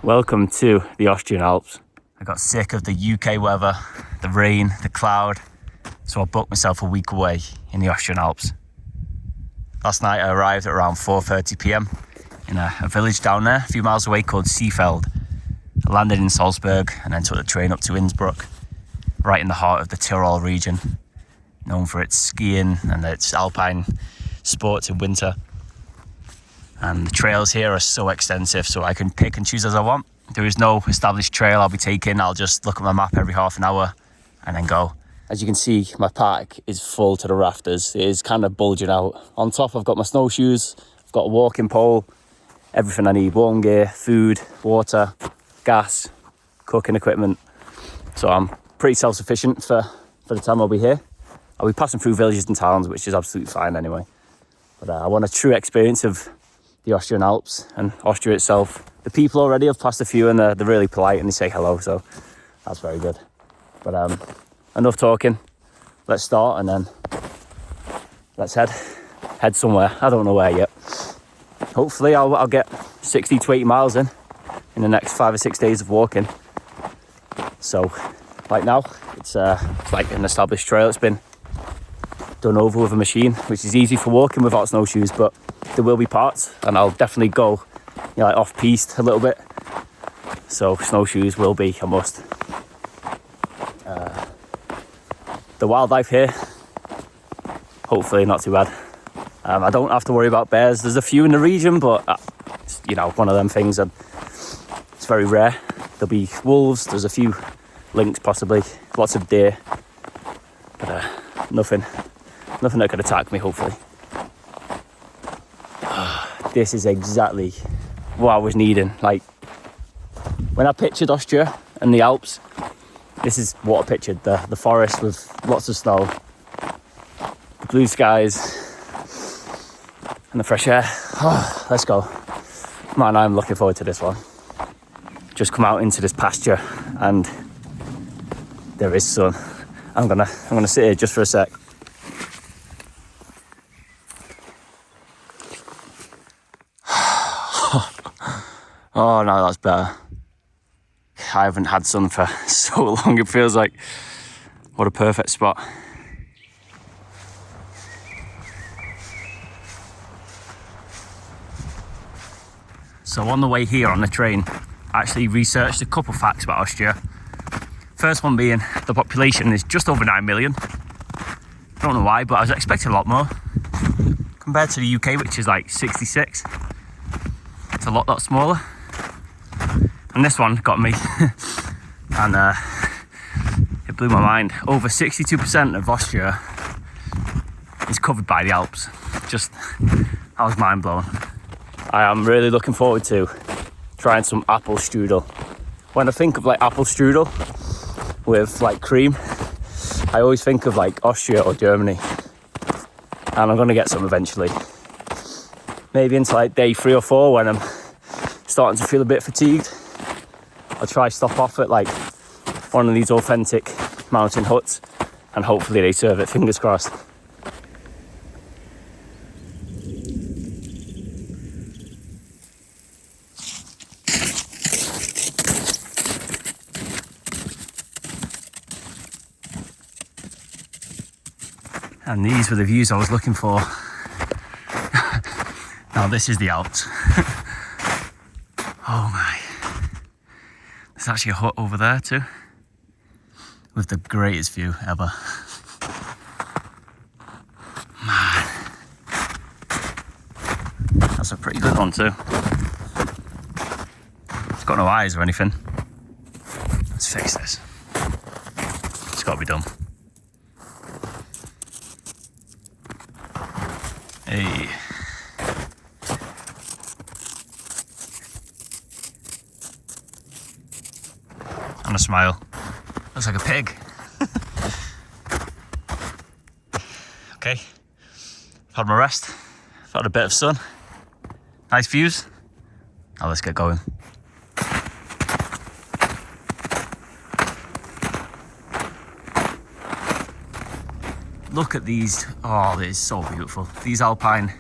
Welcome to the Austrian Alps. I got sick of the UK weather, the rain, the cloud, so I booked myself a week away in the Austrian Alps. Last night I arrived at around 4:30 p.m. in a village down there, a few miles away called Seefeld. I landed in Salzburg and then took the train up to Innsbruck, right in the heart of the Tyrol region, known for its skiing and its alpine sports in winter. And the trails here are so extensive, so I can pick and choose as I want. There is no established trail I'll be taking. I'll just look at my map every half an hour and then go. As you can see, my pack is full to the rafters. It is kind of bulging out. On top, I've got my snowshoes, I've got a walking pole, everything I need, warm gear, food, water, gas, cooking equipment. So I'm pretty self-sufficient for the time I'll be here. I'll be passing through villages and towns, which is absolutely fine anyway. But I want a true experience of the Austrian Alps and Austria itself. The people already have passed a few and they're really polite and they say hello, so that's very good. But enough talking. Let's start and then let's head somewhere. I don't know where yet. Hopefully I'll get 60 to 80 miles in the next 5 or 6 days of walking. So right now it's like an established trail. It's been done over with a machine, which is easy for walking without snowshoes, but there will be parts and I'll definitely go like off-piste a little bit, so snowshoes will be a must. The wildlife here, hopefully not too bad. I don't have to worry about bears. There's a few in the region, but it's, one of them things that it's very rare. There'll be wolves, there's a few lynx possibly, lots of deer, but nothing that could attack me, hopefully. This is exactly what I was needing. Like, when I pictured Austria and the Alps, this is what I pictured. The forest with lots of snow, the blue skies, and the fresh air. Oh, let's go. Man, I'm looking forward to this one. Just come out into this pasture and there is sun. I'm gonna sit here just for a sec. Oh no, that's better. I haven't had sun for so long, it feels like. What a perfect spot. So on the way here on the train, I actually researched a couple facts about Austria. First one being the population is just over 9 million. Don't know why, but I was expecting a lot more. Compared to the UK, which is like 66. It's a lot smaller. And this one got me, and it blew my mind. Over 62% of Austria is covered by the Alps. I was mind blown. I am really looking forward to trying some apple strudel. When I think of like apple strudel with like cream, I always think of like Austria or Germany. And I'm gonna get some eventually. Maybe into like day 3 or 4 when I'm starting to feel a bit fatigued. I'll try stop off at like one of these authentic mountain huts and hopefully they serve it, fingers crossed. And these were the views I was looking for. Now this is the Alps. Oh my. There's actually a hut over there too, with the greatest view ever. Man, that's a pretty good one too. It's got no eyes or anything. Let's fix this. It's got to be done. Hey. And a smile. Looks like a pig. Okay. I've had my rest. I've had a bit of sun. Nice views. Now let's get going. Look at these. Oh, it is so beautiful. These alpine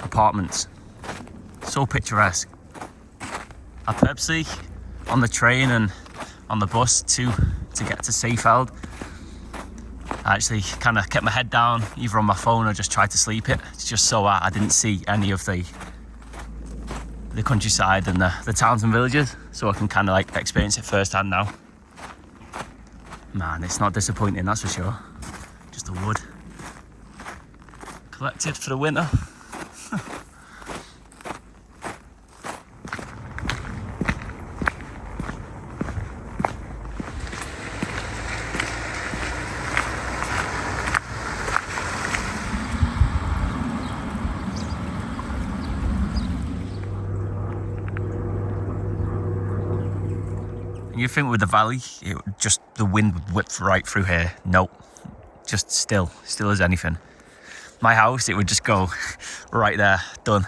apartments. So picturesque. I purposely, on the train and on the bus to get to Seefeld, I actually kind of kept my head down, either on my phone or just tried to sleep it. It's just so I didn't see any of the countryside and the towns and villages, so I can kind of like experience it firsthand now. Man, it's not disappointing, that's for sure. Just the wood collected for the winter. You think with the valley, the wind would whip right through here. Nope, just still as anything. My house, it would just go right there, done.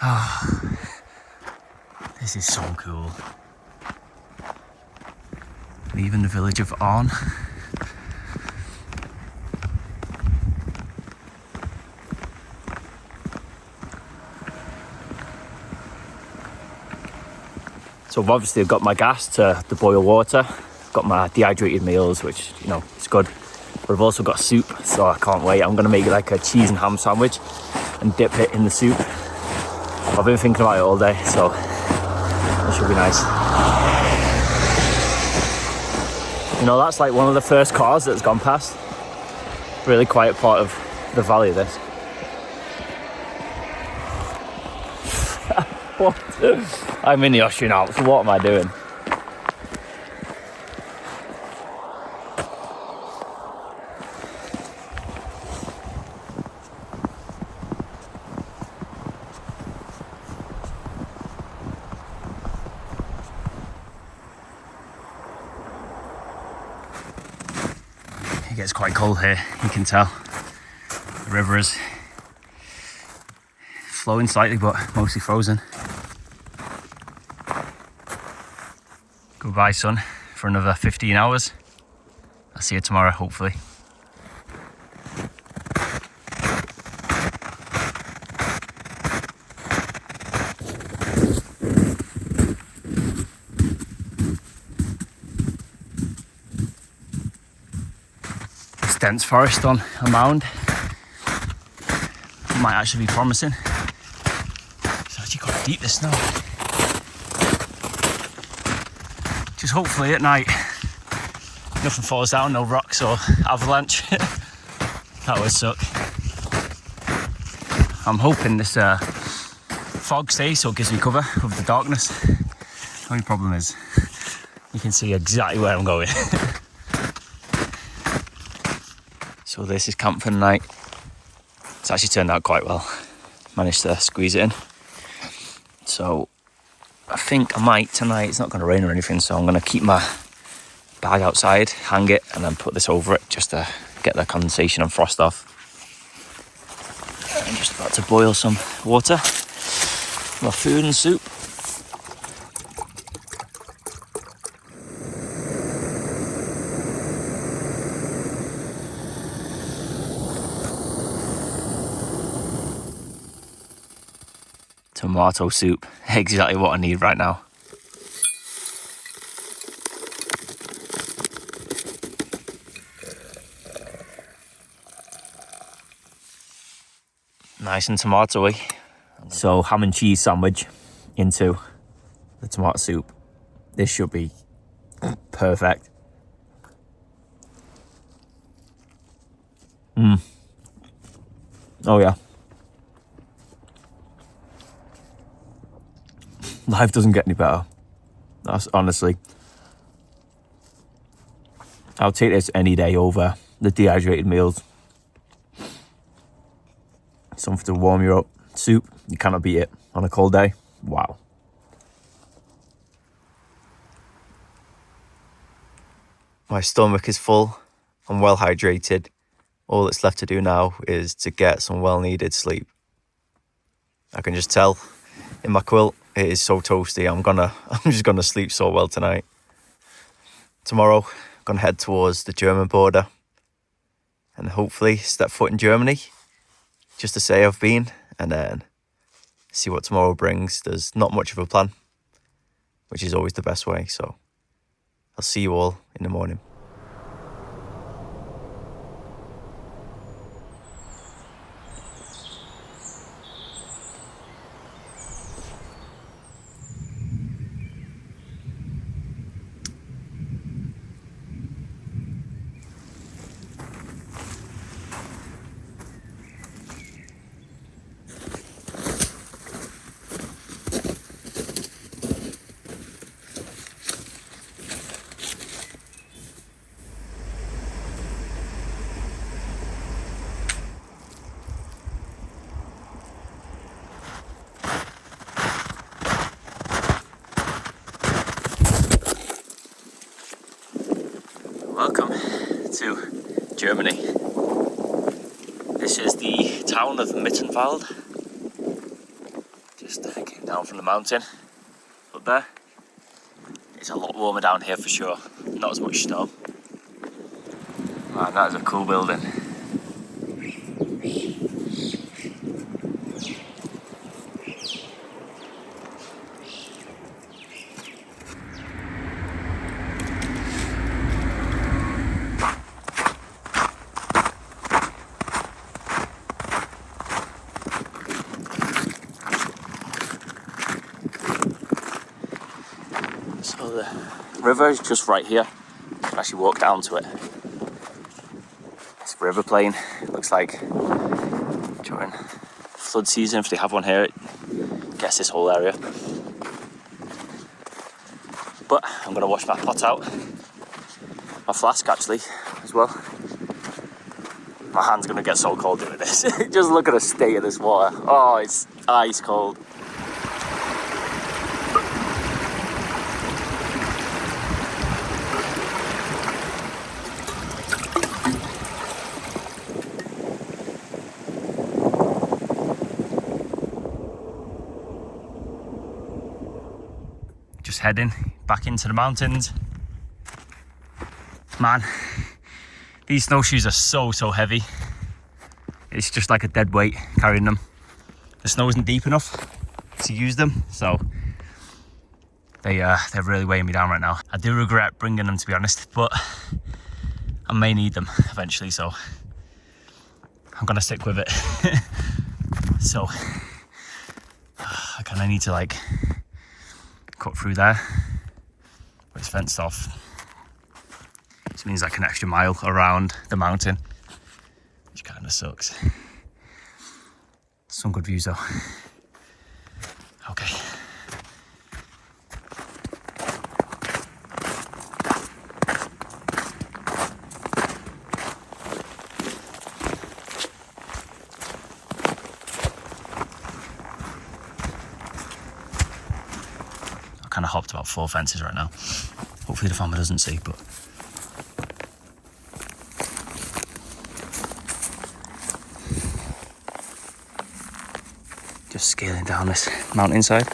Oh, this is so cool. Leaving the village of Arn. So obviously I've got my gas to boil water, got my dehydrated meals, which, you know, it's good. But I've also got soup, so I can't wait. I'm gonna make like a cheese and ham sandwich and dip it in the soup. I've been thinking about it all day, so it should be nice. You know, that's like one of the first cars that's gone past. Really quiet part of the valley, this. What? I'm in the Austrian Alps, what am I doing? It gets quite cold here, you can tell. The river is flowing slightly, but mostly frozen. Goodbye, sun, for another 15 hours. I'll see you tomorrow, hopefully. This dense forest on a mound might actually be promising. It's actually quite deep, this snow. Just hopefully at night nothing falls down, no rocks or avalanche. That would suck. I'm hoping this fog stays so it gives me cover with the darkness. The only problem is you can see exactly where I'm going. So this is camp for the night. It's actually turned out quite well. Managed to squeeze it in. So I think I might tonight. It's not going to rain or anything, so I'm going to keep my bag outside, hang it, and then put this over it just to get the condensation and frost off. I'm just about to boil some water for my food and soup. Tomato soup, exactly what I need right now. Nice and tomatoey. So ham and cheese sandwich into the tomato soup. This should be perfect. Oh yeah. Life doesn't get any better. That's honestly. I'll take this any day over the dehydrated meals. Something to warm you up. Soup, you cannot beat it on a cold day. Wow. My stomach is full. I'm well hydrated. All that's left to do now is to get some well-needed sleep. I can just tell in my quilt, it is so toasty. I'm just gonna sleep so well tonight. Tomorrow, I'm gonna head towards the German border and hopefully step foot in Germany just to say I've been, and then see what tomorrow brings. There's not much of a plan, which is always the best way. So I'll see you all in the morning. Welcome to Germany. This is the town of Mittenwald. Just came down from the mountain up there. It's a lot warmer down here for sure. Not as much snow. Man, that is a cool building. So the river is just right here. You can actually walk down to it. It's a river plain. It looks like during flood season, if they have one here, it gets this whole area. But I'm gonna wash my pot out. My flask actually, as well. My hand's gonna get so cold doing this. Just look at the state of this water. Oh, it's ice cold. Just heading back into the mountains. Man, these snowshoes are so heavy. It's just like a dead weight carrying them. The snow isn't deep enough to use them, so they're really weighing me down right now. I do regret bringing them, to be honest, but I may need them eventually, so I'm gonna stick with it. So I kind of need to like cut through there, but it's fenced off. This means like an extra mile around the mountain, which kind of sucks. Some good views though. Okay. I kind of hopped about 4 fences right now. Hopefully the farmer doesn't see, but just scaling down this mountainside.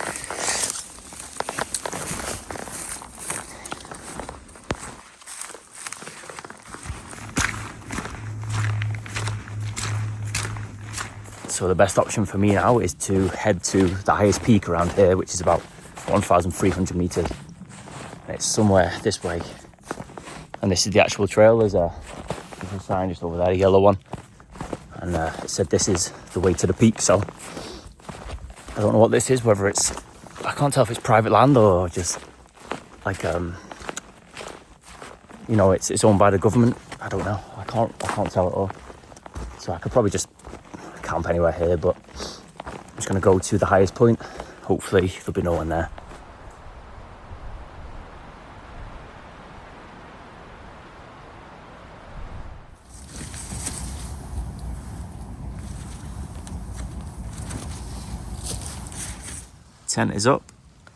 So the best option for me now is to head to the highest peak around here, which is about 1,300 meters. And it's somewhere this way. And this is the actual trail. There's a sign just over there, a yellow one. And it said this is the way to the peak, so I don't know what this is, whether it's, I can't tell if it's private land or just like, you know, it's owned by the government. I don't know. I can't tell at all. So I could probably just camp anywhere here, but I'm just gonna go to the highest point. Hopefully there'll be no one there. Tent is up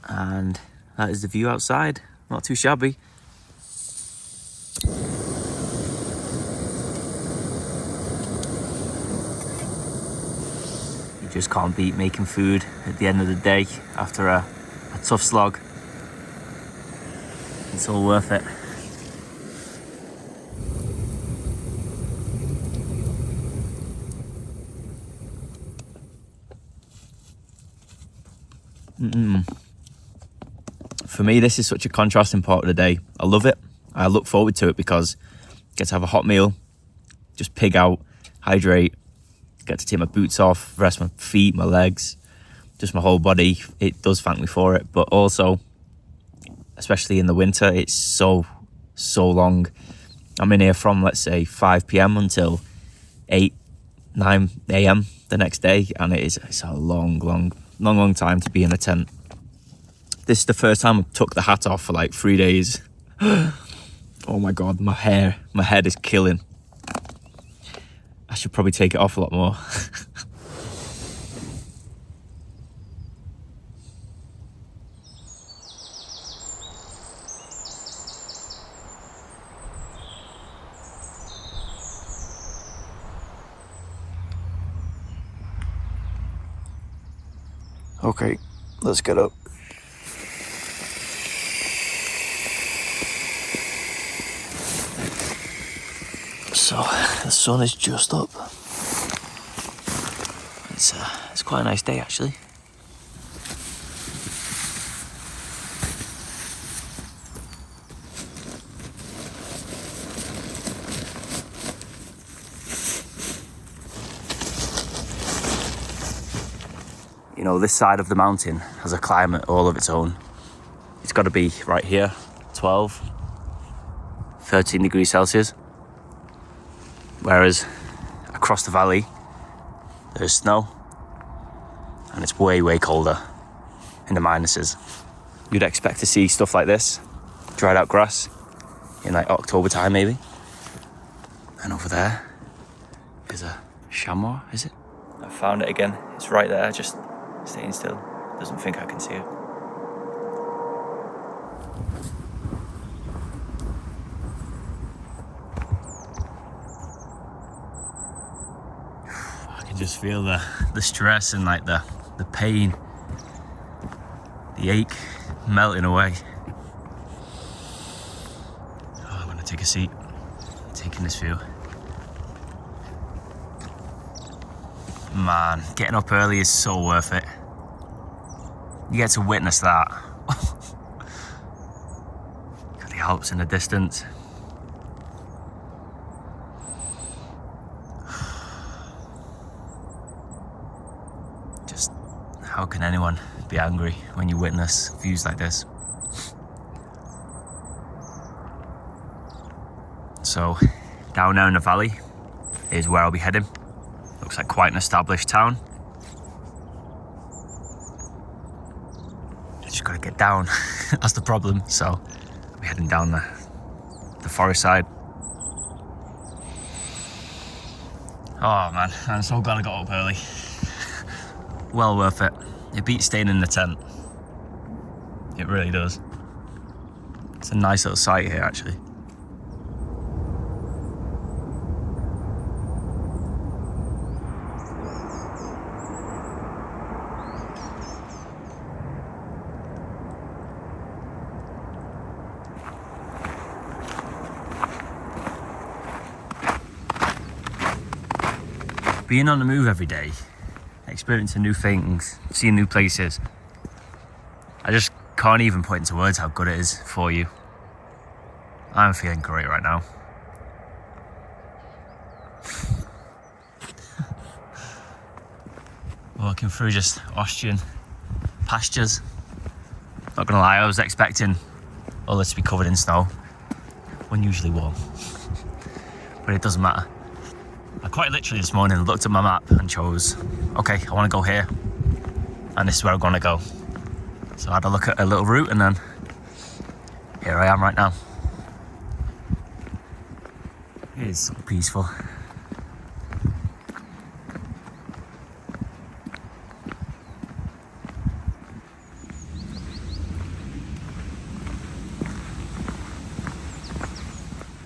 and that is the view outside. Not too shabby. You just can't beat making food at the end of the day after a tough slog. It's all worth it. For me, this is such a contrasting part of the day. I love it. I look forward to it because I get to have a hot meal, just pig out, hydrate, get to take my boots off, rest my feet, my legs, just my whole body. It does thank me for it, but also, especially in the winter, it's so long. I'm in here from, let's say, 5 p.m. until 8, 9 a.m. the next day, and it's a long time to be in a tent. This is the first time I took the hat off for like 3 days. Oh my God, my head is killing. I should probably take it off a lot more. Okay, let's get up. So the sun is just up. It's quite a nice day actually. You know, this side of the mountain has a climate all of its own. It's got to be right here, 12, 13 degrees Celsius. Whereas across the valley, there's snow and it's way colder in the minuses. You'd expect to see stuff like this, dried out grass, in like October time maybe. And over there is a chamois, is it? I found it again. It's right there, just staying still. Doesn't think I can see it. Just feel the stress and like the pain, the ache melting away. Oh, I'm gonna take a seat, taking this view. Man, getting up early is so worth it. You get to witness that. Got the Alps in the distance. How can anyone be angry when you witness views like this? So, down there in the valley is where I'll be heading. Looks like quite an established town. I just gotta get down. That's the problem. So, I'll be heading down the forest side. Oh man, I'm so glad I got up early. Well worth it. It beats staying in the tent. It really does. It's a nice little site here actually. Being on the move every day, experiencing new things, seeing new places, I just can't even put into words how good it is for you. I'm feeling great right now. Walking through just Austrian pastures. Not gonna lie, I was expecting all this to be covered in snow. Unusually warm. But it doesn't matter. I quite literally this morning looked at my map and chose, okay, I want to go here, and this is where I'm going to go. So I had a look at a little route, and then here I am right now. It is so peaceful.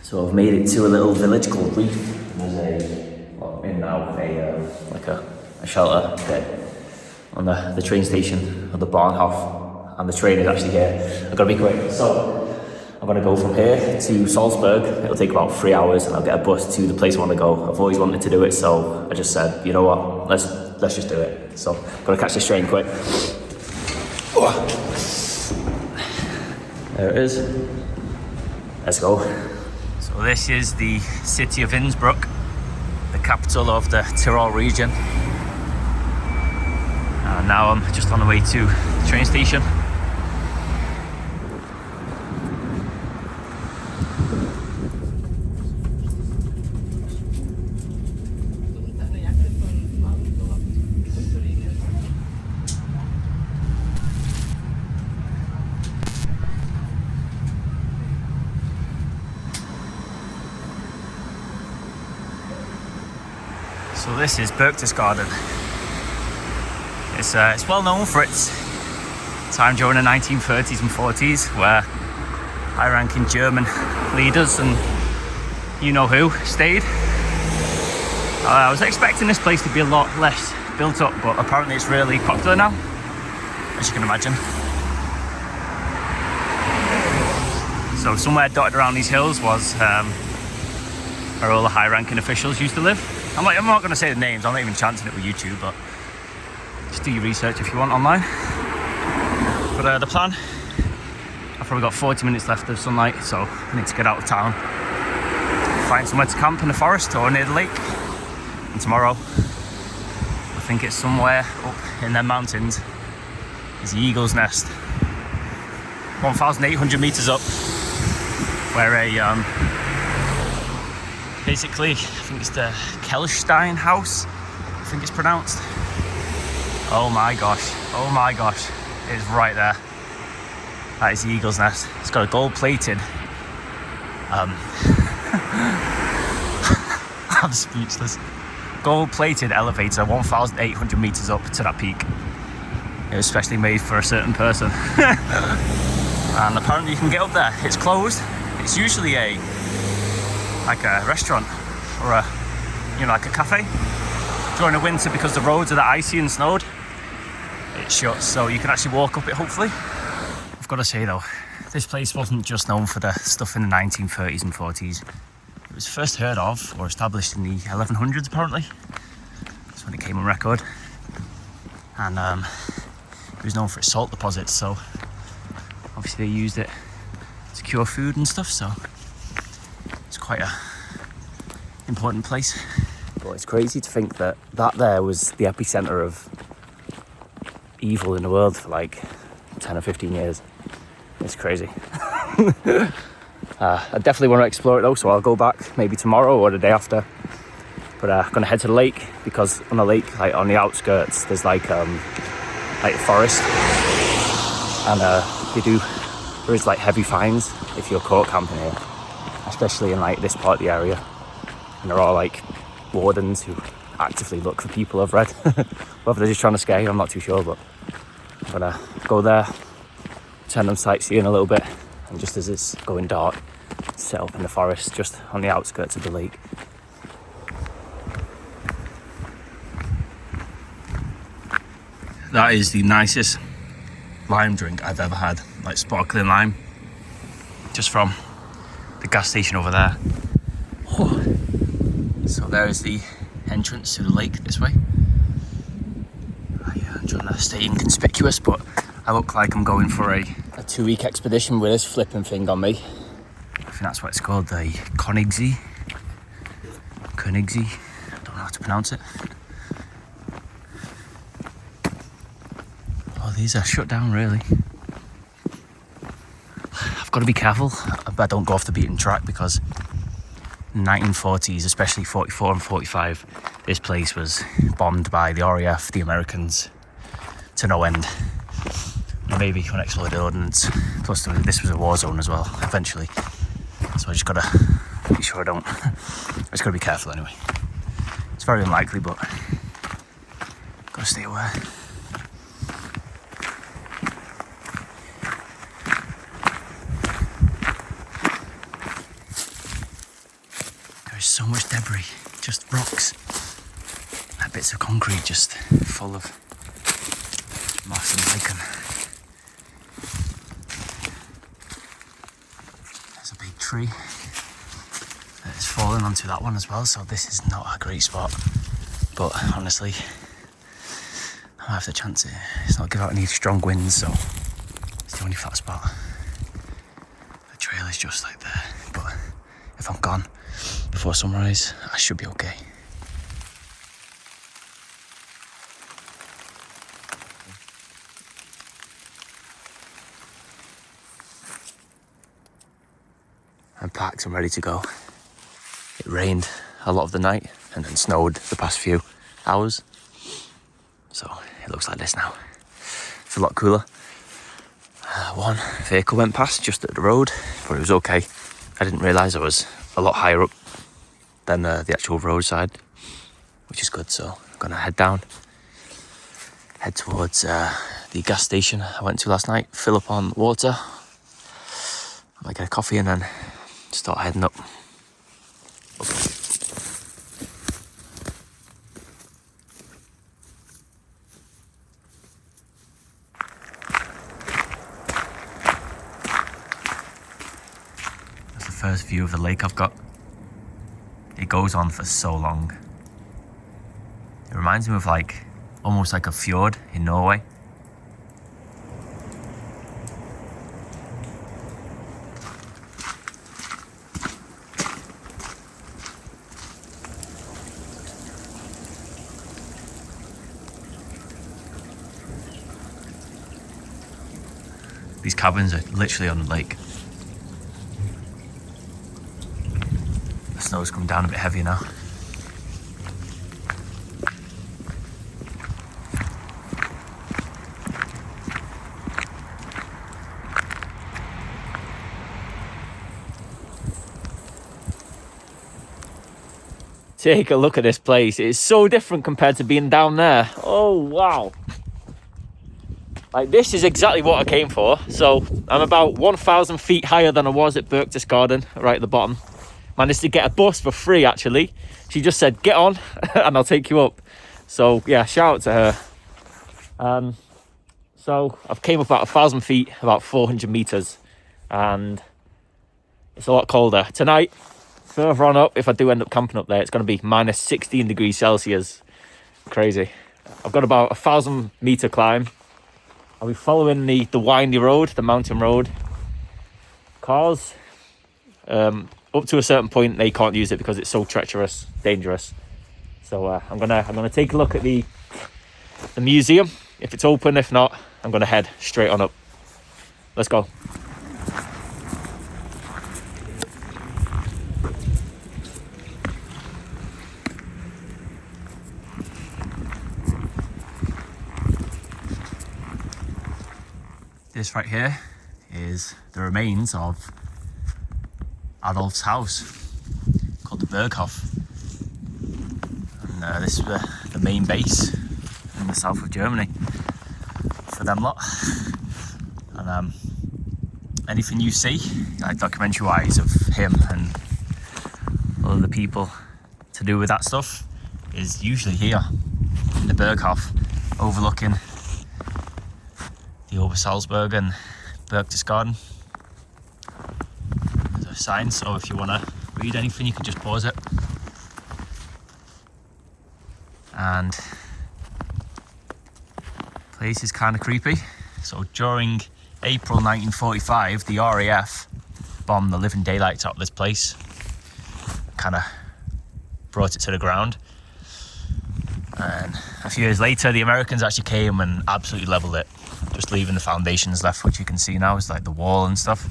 So I've made it to a little village called Reef. There's a shelter there on the train station of the Bahnhof, and the train is actually here. I've got to be quick. So I'm going to go from here to Salzburg. It'll take about 3 hours, and I'll get a bus to the place I want to go. I've always wanted to do it, so I just said, you know what, let's just do it. So I'm going to catch this train quick. There it is. Let's go. So this is the city of Innsbruck, the capital of the Tyrol region. And now I'm just on the way to the train station. So this is Berchtesgaden. It's well known for its time during the 1930s and 40s, where high-ranking German leaders and you-know-who stayed. I was expecting this place to be a lot less built up, but apparently it's really popular now, as you can imagine. So somewhere dotted around these hills was where all the high-ranking officials used to live. I'm not going to say the names, I'm not even chancing it with YouTube, but just do your research if you want online. But the plan, I've probably got 40 minutes left of sunlight, so I need to get out of town, find somewhere to camp in the forest or near the lake. And tomorrow, I think it's somewhere up in the mountains, is the Eagle's Nest. 1,800 meters up, where basically, I think it's the Kelstein house, I think it's pronounced. Oh my gosh, it is right there. That is the Eagle's Nest. It's got a gold-plated, I'm speechless. Gold-plated elevator, 1,800 meters up to that peak. It was specially made for a certain person. And apparently you can get up there. It's closed. It's usually like a restaurant or like a cafe. During the winter, because the roads are that icy and snowed, it shuts, so you can actually walk up it, hopefully. I've got to say though, this place wasn't just known for the stuff in the 1930s and 40s. It was first heard of or established in the 1100s, apparently. That's when it came on record. And it was known for its salt deposits, so obviously they used it to cure food and stuff, so it's quite a important place. But it's crazy to think that there was the epicenter of evil in the world for like 10 or 15 years. It's crazy. I definitely want to explore it though, so I'll go back maybe tomorrow or the day after. But I'm gonna head to the lake, because on the lake, like on the outskirts, there's like a forest, and there is like heavy fines if you're caught camping here, especially in like this part of the area. And there are like wardens who actively look for people, I've read. Whether they're just trying to scare you, I'm not too sure, but I'm gonna go there, turn them sightseeing a little bit, and just as it's going dark, set up in the forest just on the outskirts of the lake. That is the nicest lime drink I've ever had, like sparkling lime, just from the gas station over there. Oh. So there is the entrance to the lake this way. I'm trying to stay inconspicuous, but I look like I'm going for a 2-week expedition with this flipping thing on me. I think that's what it's called, the Königssee. I don't know how to pronounce it. Oh, these are shut down, really. I've got to be careful I don't go off the beaten track, because in the 1940s, especially 44 and 45, this place was bombed by the RAF, the Americans, to no end. Maybe unexploded ordnance. Plus, this was a war zone as well, eventually. So I just gotta be sure I don't. I just gotta be careful anyway. It's very unlikely, but gotta stay aware. There's so much debris, just rocks. Like bits of concrete just full of moss and lichen. There's a big tree that is falling onto that one as well, so this is not a great spot. But honestly, I might have to chance it. It's not give out any strong winds, so it's the only flat spot. The trail is just like there, but if I'm gone before sunrise, I should be okay. I'm packed and ready to go. It rained a lot of the night and then snowed the past few hours. So it looks like this now. It's a lot cooler. One vehicle went past just at the road, but it was okay. I didn't realise I was a lot higher up than the actual roadside, which is good. So I'm gonna head down, head towards the gas station I went to last night, fill up on water, I might get a coffee and then start heading up. That's the first view of the lake I've got. It goes on for so long. It reminds me of almost like a fjord in Norway. These cabins are literally on the lake. The snow's come down a bit heavier now. Take a look at this place. It's so different compared to being down there. Oh, wow. This is exactly what I came for. So I'm about 1,000 feet higher than I was at Berchtesgaden, right at the bottom. Managed to get a bus for free, actually. She just said, get on and I'll take you up. So yeah, shout out to her. So I've came up about 1,000 feet, about 400 meters, and it's a lot colder. Tonight, further on up, if I do end up camping up there, it's going to be minus 16 degrees Celsius. Crazy. I've got about 1,000 meter climb. I'll be following the windy road, the mountain road. Cars, up to a certain point, they can't use it because it's so treacherous, dangerous. So I'm gonna take a look at the museum if it's open. If not, I'm gonna head straight on up. Let's go. This right here is the remains of Adolf's house, called the Berghof. And this is the main base in the south of Germany for them lot. And anything you see, documentary wise, of him and all the people to do with that stuff is usually here in the Berghof, overlooking the Obersalzberg and Berchtesgaden. There's a sign, so if you want to read anything, you can just pause it. And the place is kind of creepy. So during April 1945, the RAF bombed the living daylights out of this place, kind of brought it to the ground. And a few years later, the Americans actually came and absolutely leveled it, just leaving the foundations left, which you can see now is like the wall and stuff.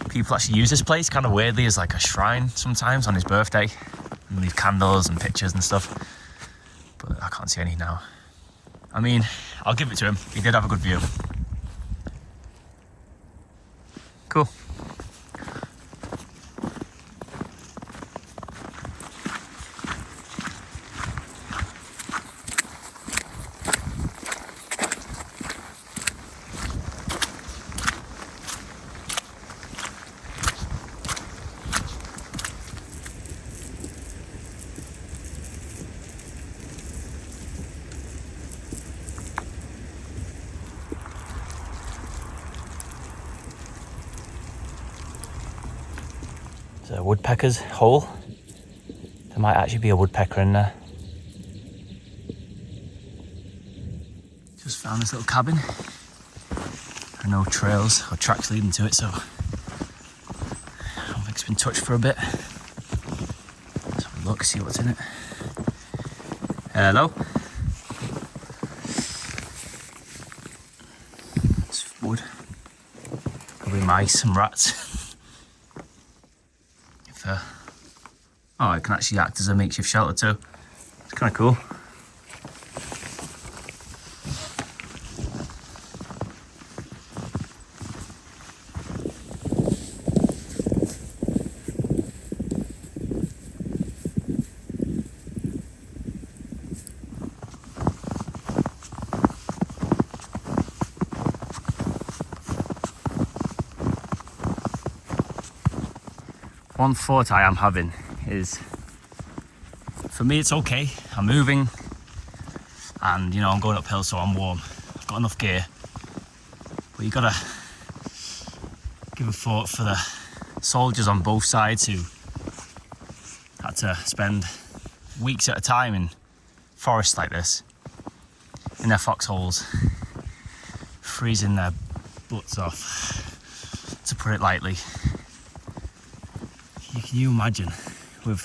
People actually use this place kind of weirdly as like a shrine sometimes on his birthday, and leave candles and pictures and stuff, but I can't see any now. I mean, I'll give it to him, he did have a good view. Cool. It's a woodpecker's hole. There might actually be a woodpecker in there. Found this little cabin. There are no trails or tracks leading to it, so I don't think it's been touched for a bit. Let's have a look, see what's in it. Hello. It's wood. Probably mice and rats. Oh, it can actually act as a makeshift shelter too. It's kind of cool. One thought I am having is, for me it's okay, I'm moving and you know I'm going uphill so I'm warm, I've got enough gear, but you gotta give a thought for the soldiers on both sides who had to spend weeks at a time in forests like this, in their foxholes, freezing their butts off, to put it lightly. Can you imagine with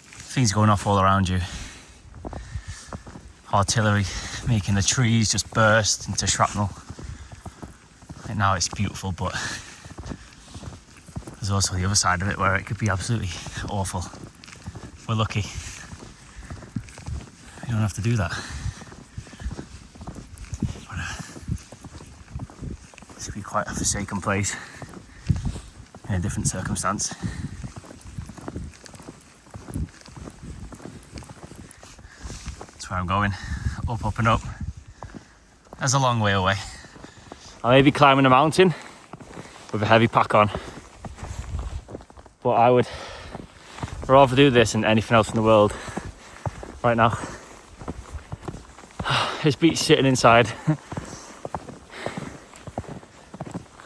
things going off all around you, artillery making the trees just burst into shrapnel? Right now it's beautiful, but there's also the other side of it where it could be absolutely awful. We're lucky we don't have to do that. But, this could be quite a forsaken place in a different circumstance. That's where I'm going, up, up and up. That's a long way away. I may be climbing a mountain with a heavy pack on, but I would rather do this than anything else in the world right now. It's beach sitting inside.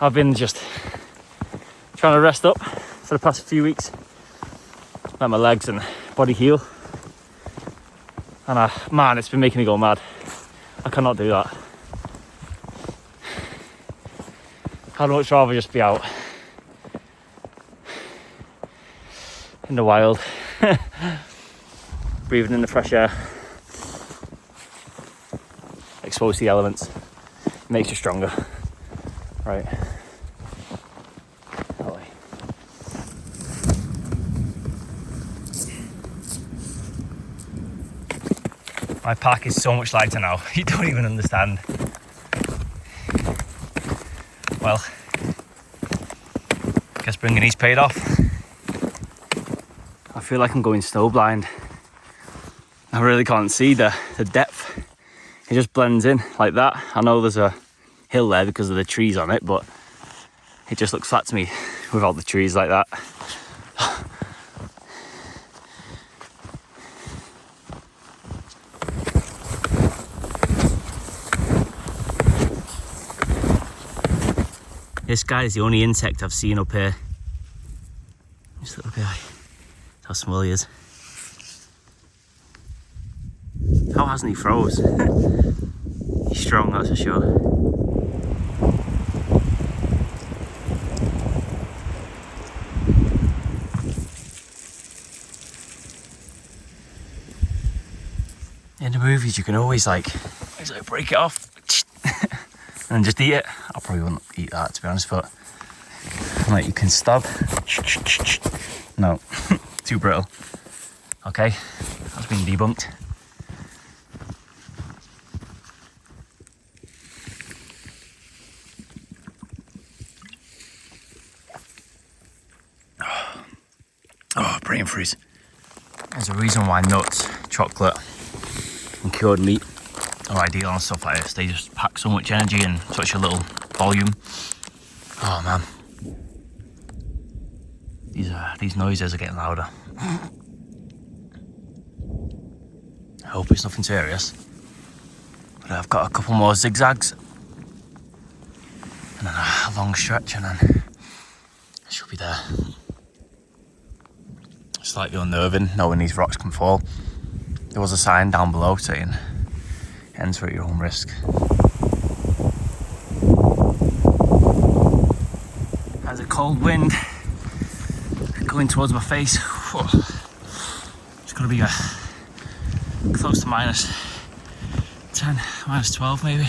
I've been just trying to rest up for the past few weeks, let my legs and body heal, and man, it's been making me go mad. I cannot do that. I'd much rather just be out in the wild, breathing in the fresh air, exposed to the elements. It makes you stronger, right? My pack is so much lighter now, you don't even understand. Well, I guess bringing these paid off. I feel like I'm going snowblind. I really can't see the depth. It just blends in like that. I know there's a hill there because of the trees on it, but it just looks flat to me without the trees like that. This guy is the only insect I've seen up here. This little guy. That's how small he is. How hasn't he froze? He's strong, that's for sure. In the movies you can always break it off and just eat it. I probably wouldn't eat that, to be honest, but like you can stab. No, too brittle. Okay, that's been debunked. Oh, brain freeze. There's a reason why nuts, chocolate and cured meat are ideal on stuff like this. They just pack so much energy in such a little volume. Oh man, these noises are getting louder. I hope it's nothing serious, but I've got a couple more zigzags and then a long stretch, and then I should be there. Slightly unnerving knowing these rocks can fall. There was a sign down below saying Enter at your own risk. There's a cold wind going towards my face. Whew. It's gonna be close to minus 10, minus 12 maybe.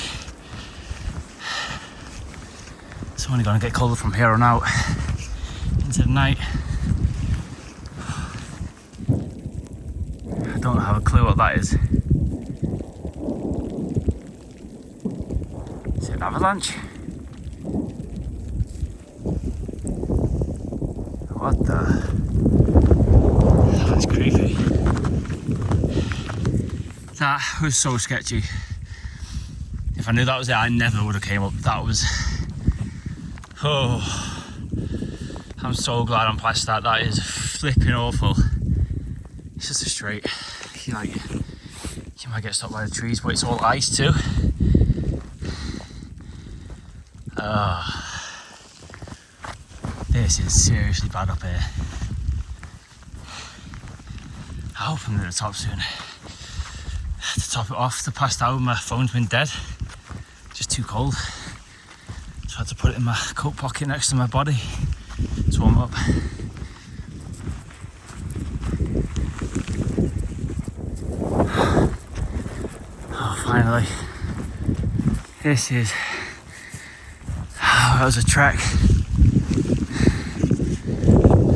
It's only gonna get colder from here on out into the night. I don't have a clue what that is. Is it an avalanche? What the? That's creepy. That was so sketchy. If I knew that was it, I never would have came up. That was... Oh. I'm so glad I'm past that. That is flipping awful. It's just a straight. You might get stopped by the trees, but it's all ice too. This is seriously bad up here. I hope I'm at the top soon. To top it off, the past hour my phone's been dead. Just too cold. So I had to put it in my coat pocket next to my body to warm up. Oh, finally. This is... Oh, that was a trek.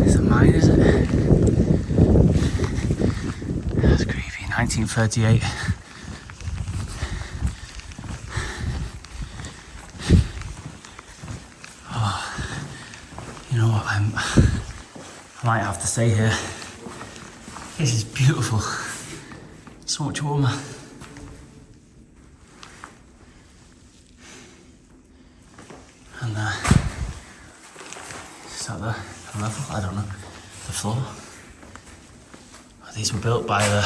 It's a mine, is it? That's creepy. 1938. Oh, you know what? I might have to stay here. This is beautiful. So much warmer. And is that the level? I don't know. The floor. These were built by the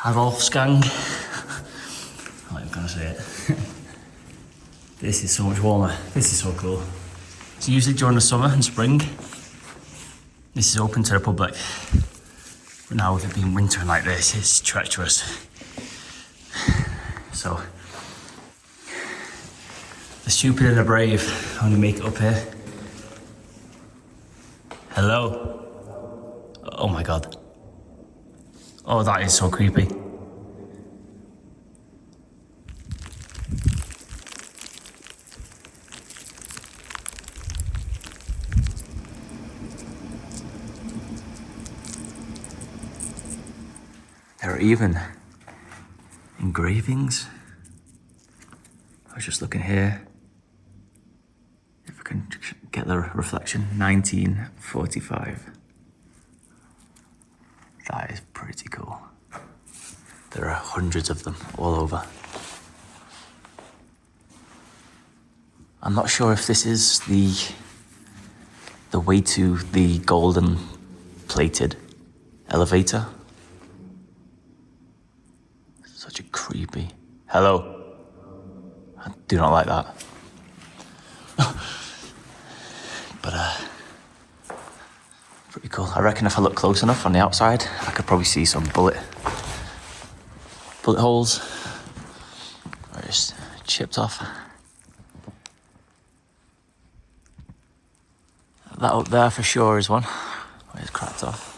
Alpsgang. I'm not even gonna say it. This is so much warmer. This is so cool. So usually during the summer and spring, this is open to the public. But now with it being winter like this, it's treacherous. So the stupid and the brave only make it up here. Hello? Oh my god. Oh, that is so creepy. There are even engravings. I was just looking here. If I can get the reflection, 1945. That is pretty cool. There are hundreds of them all over. I'm not sure if this is the way to the golden plated elevator. Such a creepy. Hello. I do not like that. But pretty cool. I reckon if I look close enough on the outside, I could probably see some bullet holes. Or just chipped off. That up there for sure is one. Where it's cracked off.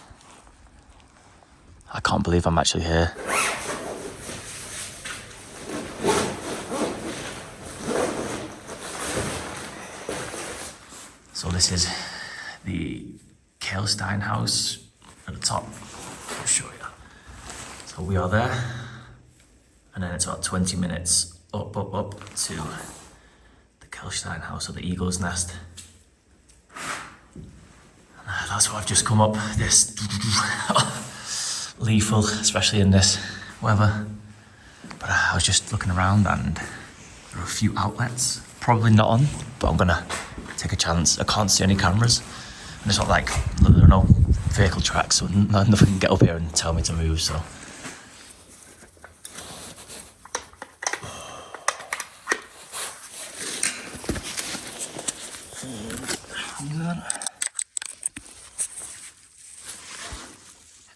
I can't believe I'm actually here. So this is the Kehlstein house at the top. I'll show you. So we are there, and then it's about 20 minutes up to the Kehlstein house, or the Eagle's Nest. And that's what I've just come up. This lethal, especially in this weather. But I was just looking around, and there are a few outlets. Probably not on, but I'm gonna take a chance. I can't see any cameras, and it's not like there are no vehicle tracks, so nothing can get up here and tell me to move. So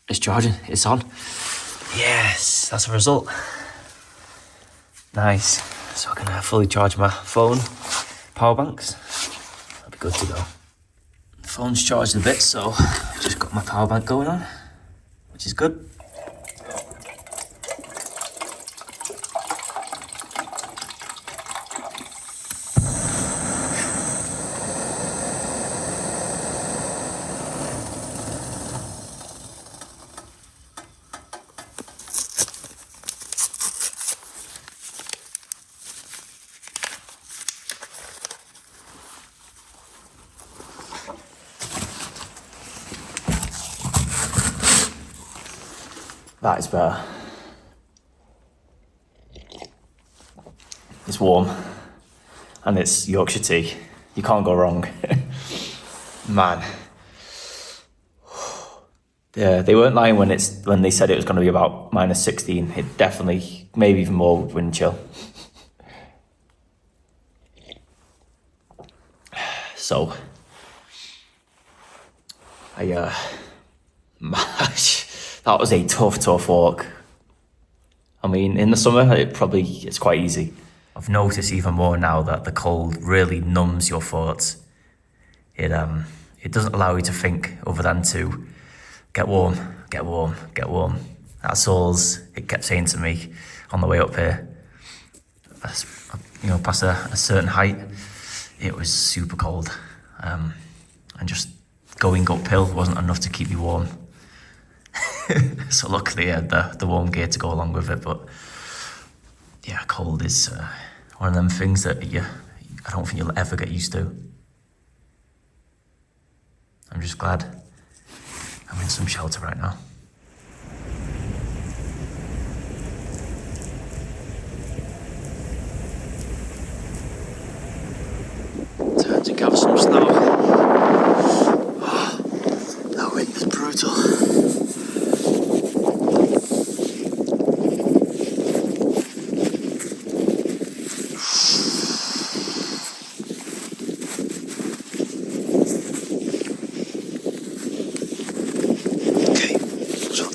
it's charging. It's on. Yes, that's a result. Nice. So I can fully charge my phone, power banks. That'll be good to go. The phone's charged a bit, so I've just got my power bank going on, which is good. That is better. It's warm. And it's Yorkshire tea. You can't go wrong. Man. Yeah, they weren't lying when they said it was going to be about -16. It definitely, maybe even more with wind chill. So, that was a tough walk. I mean, in the summer, it's quite easy. I've noticed even more now that the cold really numbs your thoughts. It doesn't allow you to think other than to get warm, get warm, get warm. That's all it kept saying to me on the way up here. Past a certain height, it was super cold. And just going uphill wasn't enough to keep me warm. So luckily I had the warm gear to go along with it, but yeah, cold is one of them things that I don't think you'll ever get used to. I'm just glad I'm in some shelter right now. Time to gather some snow. Oh, that wind is brutal.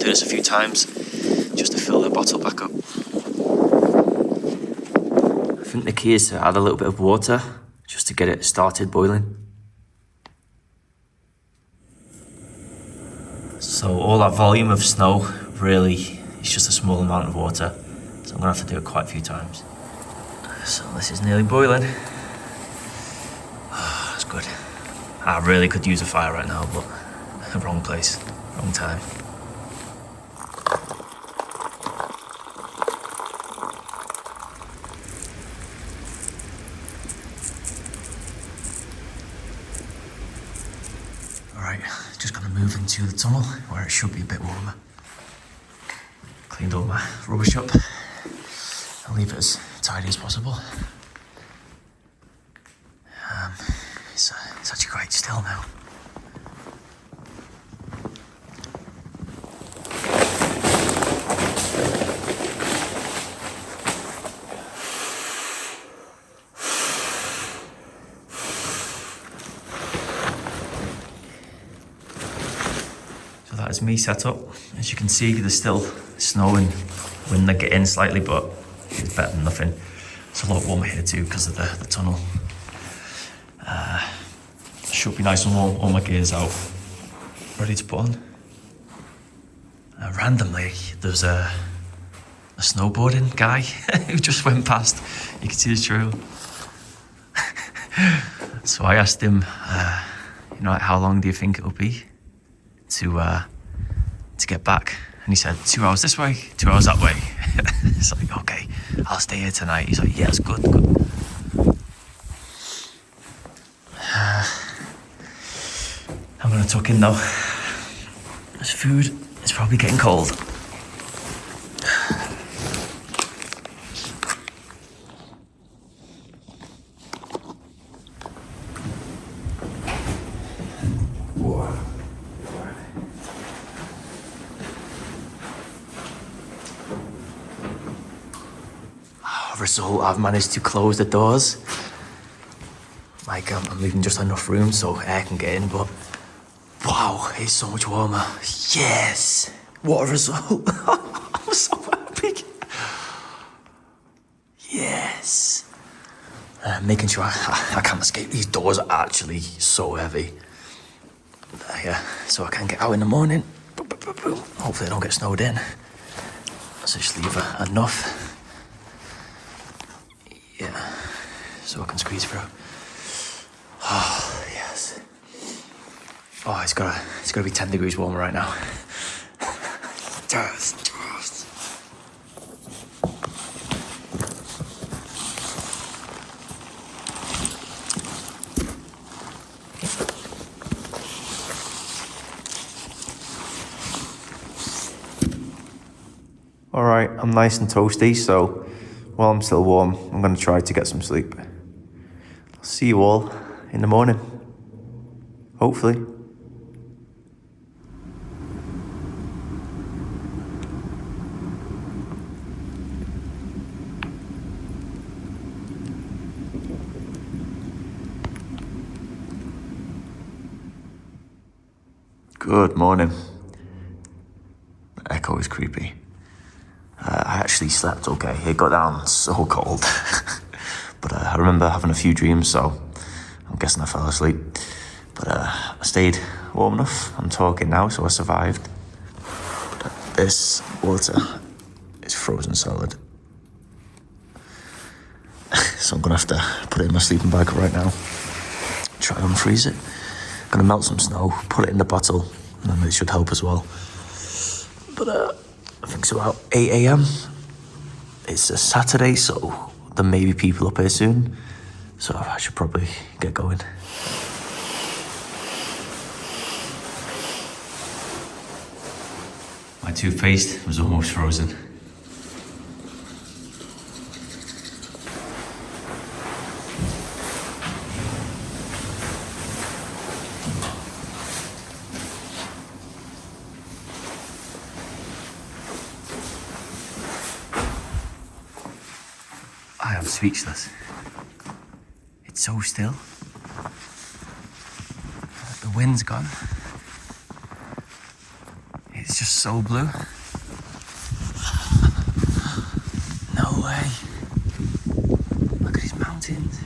Do this a few times just to fill the bottle back up. I think the key is to add a little bit of water just to get it started boiling. So all that volume of snow really is just a small amount of water, so I'm gonna have to do it quite a few times. So this is nearly boiling. Oh, that's good. I really could use a fire right now, but wrong place, wrong time. Alright, just gonna move into the tunnel where it should be a bit warmer. Cleaned all my rubbish up. I'll leave it as tidy as possible. It's actually quite still now. So that is me set up. As you can see, there's still snow and wind that get in slightly, but it's better than nothing. It's a lot warmer here too because of the tunnel. Should be nice and warm. All my gear's out, ready to put on. Randomly, there's a snowboarding guy who just went past. You can see his trail. So I asked him, how long do you think it'll be to get back? And he said 2 hours this way, 2 hours that way. It's like, okay, I'll stay here tonight. He's like, yeah, it's good. I'm gonna tuck in though. This food is probably getting cold. Result, I've managed to close the doors. Like I'm leaving just enough room so air can get in, but wow, it's so much warmer. Yes, what a result. I'm so happy. Yes. Making sure I can't escape. These doors are actually so heavy. Yeah, so I can get out in the morning. Boom, boom, boom, boom. Hopefully I don't get snowed in. So just leave enough. Yeah, so I can squeeze through. Oh, yes. Oh, it's gotta be 10 degrees warmer right now. Dust. All right, I'm nice and toasty, so while I'm still warm, I'm going to try to get some sleep. I'll see you all in the morning. Hopefully. Good morning. The echo is creepy. I actually slept okay. It got down so cold. But I remember having a few dreams, so I'm guessing I fell asleep. But I stayed warm enough. I'm talking now, so I survived. But this water is frozen solid. So I'm gonna have to put it in my sleeping bag right now. Try and unfreeze it. Gonna melt some snow, put it in the bottle, and then it should help as well. But I think it's about 8 a.m. It's a Saturday, so there may be people up here soon. So I should probably get going. My toothpaste was almost frozen. I am speechless. It's so still. The wind's gone. It's just so blue. No way. Look at these mountains.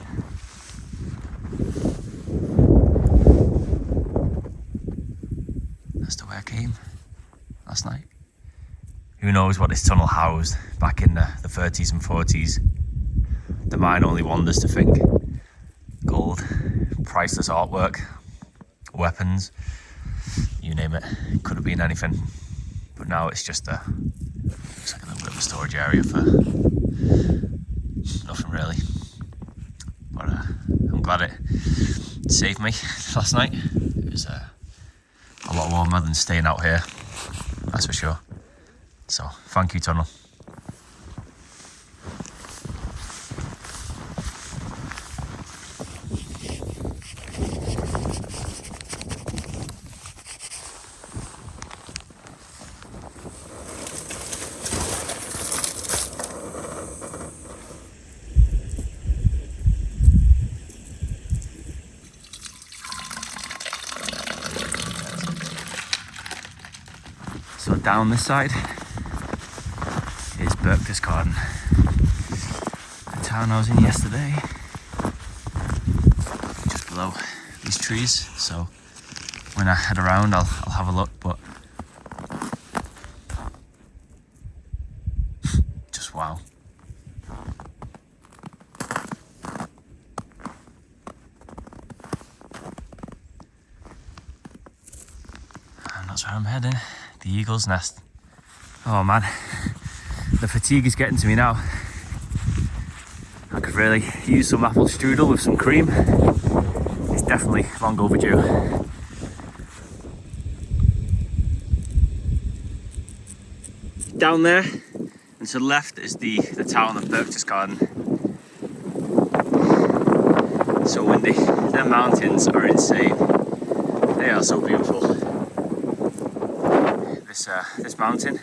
That's the way I came last night. Who knows what this tunnel housed back in the 30s and 40s. The mind only wanders to think. Gold, priceless artwork, weapons, you name it. It could have been anything. But now it's just looks like a little bit of a storage area for nothing really. But I'm glad it saved me last night. It was a lot warmer than staying out here, that's for sure. So thank you, tunnel. So down this side is Berchtesgaden, the town I was in yesterday, just below these trees. So when I head around, I'll have a look, but just wow. And that's where I'm heading. The Eagle's Nest. Oh man, the fatigue is getting to me now. I could really use some apple strudel with some cream. It's definitely long overdue. Down there and to the left is the town of Berchtesgaden. So windy. The mountains are insane. They are so beautiful. This mountain,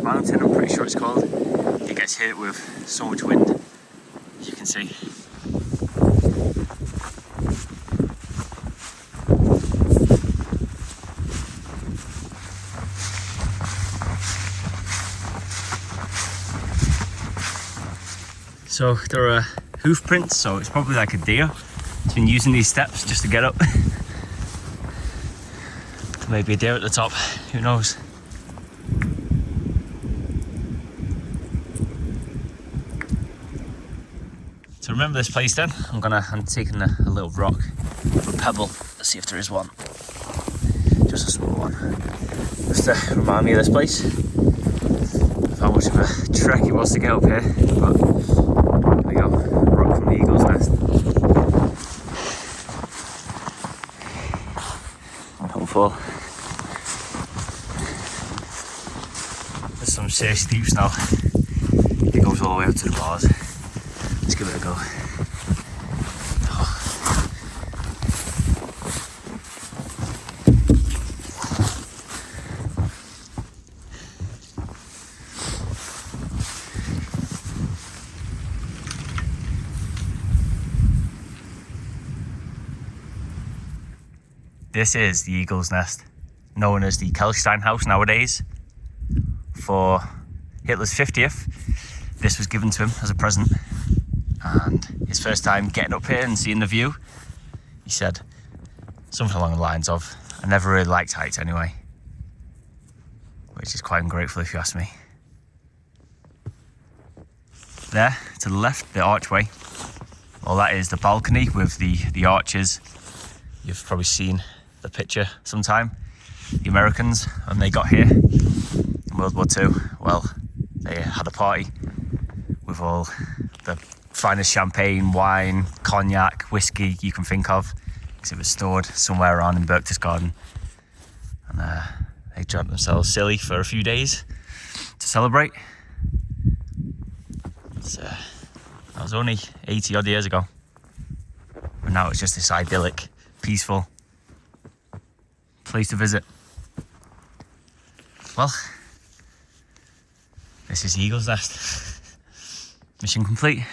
Mountain, I'm pretty sure it's called. It gets hit with so much wind, as you can see. So there are hoof prints, so it's probably like a deer. It's been using these steps just to get up. Maybe a deer at the top, who knows? To remember this place then, I'm taking a little rock, a pebble, let's see if there is one. Just a small one. Just to remind me of this place. Of how much of a trek it was to get up here. But here we go, rock from the eagle's nest. Don't fall. There's some serious steeps now. It goes all the way up to the bars. Let's give it a go. This is the Eagle's Nest, known as the Kelstein House nowadays. For Hitler's 50th, this was given to him as a present. And his first time getting up here and seeing the view, he said something along the lines of, I never really liked heights anyway. Which is quite ungrateful if you ask me. There, to the left, the archway. Well, that is the balcony with the arches. You've probably seen the picture sometime. The Americans, when they got here in World War II, well, they had a party with all the finest champagne, wine, cognac, whiskey you can think of, because it was stored somewhere around in Berchtesgaden. And they drank themselves silly for a few days to celebrate. That was only 80 odd years ago. But now it's just this idyllic, peaceful place to visit. Well, this is Eagle's Nest. Mission complete.